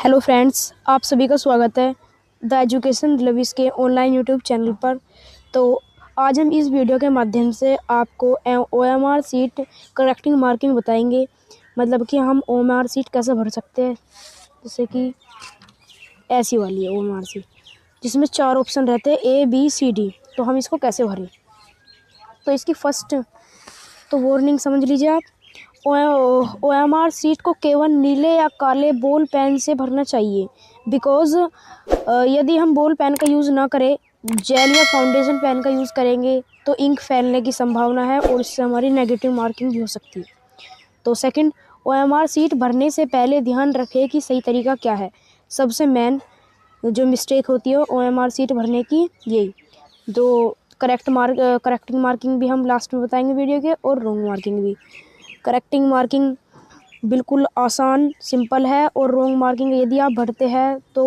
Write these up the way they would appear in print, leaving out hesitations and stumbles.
Hello friends, आप सभी का स्वागत है द एजुकेशन लविस के ऑनलाइन यूट्यूब चैनल पर। तो आज हम इस वीडियो के माध्यम से आपको OMR सीट करेक्टिंग मार्किंग बताएंगे। मतलब कि हम OMR सीट कैसे भर सकते हैं। जैसे कि ऐसी वाली है OMR सीट जिसमें 4 ऑप्शन रहते हैं ABCD। तो हम इसको कैसे भरें, तो इसकी फर्स्ट तो वार्निंग समझ लीजिए आप। OMR सीट को केवल नीले या काले बॉल पेन से भरना चाहिए। बिकॉज़ यदि हम बॉल पेन का यूज़ ना करें, जेल या फाउंडेशन पेन का यूज़ करेंगे तो इंक फैलने की संभावना है और इससे हमारी नेगेटिव मार्किंग भी हो सकती है। तो सेकंड, OMR सीट भरने से पहले ध्यान रखें कि सही तरीका क्या है। सबसे मेन जो मिस्टेक होती है OMR सीट भरने की, यही जो करेक्टिंग मार्किंग भी हम लास्ट में बताएंगे वीडियो के, और रॉन्ग मार्किंग भी। करेक्टिंग मार्किंग बिल्कुल आसान सिंपल है, और रॉन्ग मार्किंग यदि आप भरते हैं तो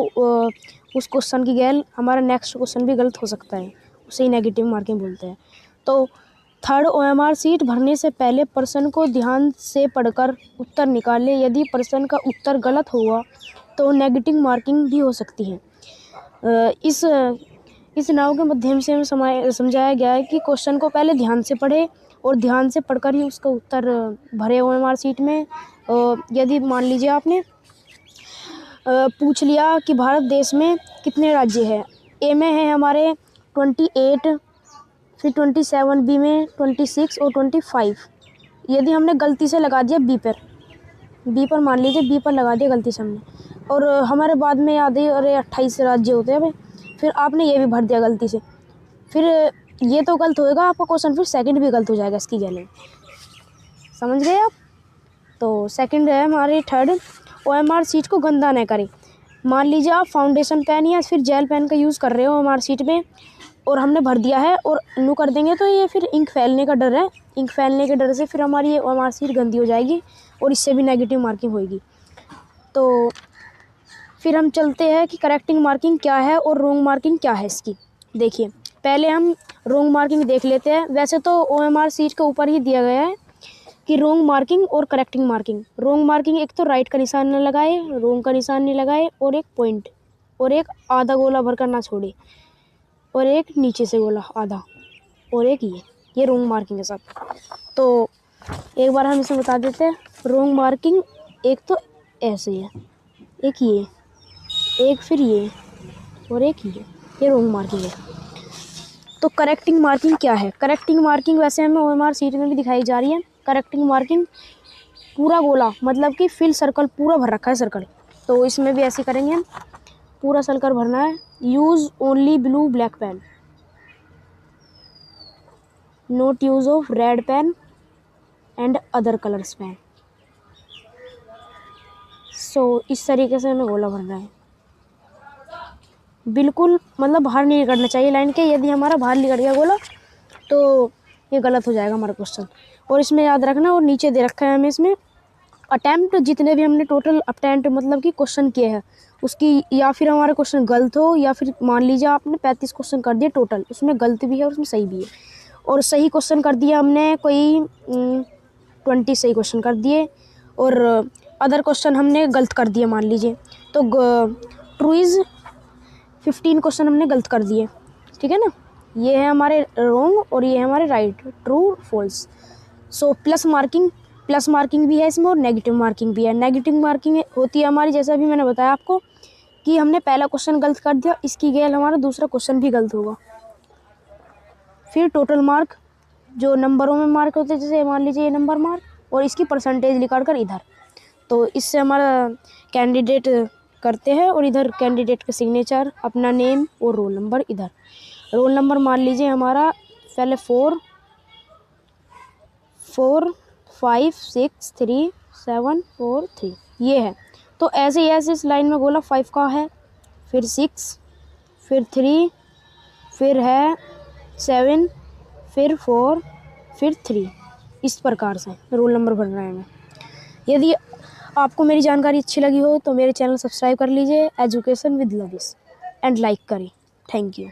उस क्वेश्चन की गैल हमारा नेक्स्ट क्वेश्चन भी गलत हो सकता है, उसे ही नेगेटिव मार्किंग बोलते हैं। तो थर्ड, OMR सीट भरने से पहले प्रश्न को ध्यान से पढ़कर उत्तर निकालें। यदि प्रश्न का उत्तर गलत हुआ तो नेगेटिव मार्किंग भी हो सकती है। इस नाव के माध्यम से हमें समझाया गया है कि क्वेश्चन को पहले ध्यान से पढ़े और ध्यान से पढ़कर ही उसका उत्तर भरे OMR सीट में। यदि मान लीजिए आपने पूछ लिया कि भारत देश में कितने राज्य हैं। ए में है हमारे 28, फिर 27, बी में 26 और 25। यदि हमने गलती से लगा दिया बी पर मान लीजिए बी पर लगा दिया गलती से हमने, और हमारे बाद में याद है अरे 28 राज्य होते हैं भाई, फिर आपने ये भी भर दिया गलती से, फिर ये तो गलत होएगा आपका क्वेश्चन, फिर सेकंड भी गलत हो जाएगा इसकी गैले। समझ गए आप। तो सेकंड है हमारी थर्ड, OMR सीट को गंदा न करें। मान लीजिए आप फाउंडेशन पेन या फिर जेल पेन का यूज़ कर रहे हो OMR सीट में, और हमने भर दिया है और न्यू कर देंगे तो ये फिर इंक फैलने का डर है। इंक फैलने के डर से फिर हमारी ये OMR सीट गंदी हो जाएगी और इससे भी नेगेटिव मार्किंग होएगी। तो फिर हम चलते हैं कि करेक्टिंग मार्किंग क्या है और रॉन्ग मार्किंग क्या है इसकी। देखिए, पहले हम रॉन्ग मार्किंग देख लेते हैं। वैसे तो OMR सीट के ऊपर ही दिया गया है कि रॉन्ग मार्किंग और करेक्टिंग मार्किंग। रॉन्ग मार्किंग एक तो राइट का निशान न लगाए, रॉन्ग का निशान नहीं लगाए, और एक पॉइंट, और एक आधा गोला भरकर ना छोड़े, और एक नीचे से गोला आधा, और एक ये रॉन्ग मार्किंग है सब। तो एक बार हम इसे बता देते हैं। रॉन्ग मार्किंग एक तो ऐसे है, एक ये, एक फिर ये, और एक ये रॉन्ग मार्किंग है। तो करेक्टिंग मार्किंग क्या है? करेक्टिंग मार्किंग वैसे हमें OMR सीट में भी दिखाई जा रही है। करेक्टिंग मार्किंग पूरा गोला, मतलब कि फिल सर्कल पूरा भर रखा है सर्कल, तो इसमें भी ऐसे करेंगे हम। पूरा सर्कल भरना है। Use only blue black pen, not use of red pen and other colours pen. So इस तरीके से हमें गोला भरना है। बिल्कुल मतलब बाहर नहीं करना चाहिए लाइन के। यदि हमारा बाहर निकल गया गोला तो ये गलत हो जाएगा हमारा क्वेश्चन। और इसमें याद रखना, और नीचे दे रखा है हमें इसमें अटैम्प्ट, जितने भी हमने टोटल अटैम्प्ट मतलब कि क्वेश्चन किए हैं उसकी, या फिर हमारा क्वेश्चन गलत हो, या फिर मान लीजिए आपने 35 क्वेश्चन कर दिए टोटल, उसमें गलत भी है और उसमें सही भी है। और सही क्वेश्चन कर दिया हमने कोई 20 सही क्वेश्चन कर दिए, और अदर क्वेश्चन हमने गलत कर दिए मान लीजिए, तो ट्रूइज 15 क्वेश्चन हमने गलत कर दिए। ठीक है ना। ये है हमारे रॉन्ग और ये है हमारे right, true false. So plus marking भी है इसमें और नेगेटिव मार्किंग भी है। नेगेटिव मार्किंग होती है हमारी, जैसा अभी मैंने बताया आपको, कि हमने पहला क्वेश्चन गलत कर दिया, इसकी गैल हमारा दूसरा क्वेश्चन भी गलत होगा। फिर टोटल मार्क, जो नंबरों में मार्क होते हैं, जैसे मान लीजिए ये नंबर मार्क, और इसकी परसेंटेज निकाल कर इधर, तो इससे हमारा कैंडिडेट करते हैं, और इधर कैंडिडेट का सिग्नेचर, अपना नेम और रोल नंबर। इधर रोल नंबर मान लीजिए हमारा पहले 4 5 6 3 7 4 3 ये है। तो ऐसे ही ऐसे इस लाइन में गोला 5 का है, फिर 6, फिर 3, फिर है 7, फिर 4, फिर 3। इस प्रकार से रोल नंबर भरना है हमें। यदि आपको मेरी जानकारी अच्छी लगी हो तो मेरे चैनल सब्सक्राइब कर लीजिए, एजुकेशन विद लविस, एंड लाइक करें। Thank you.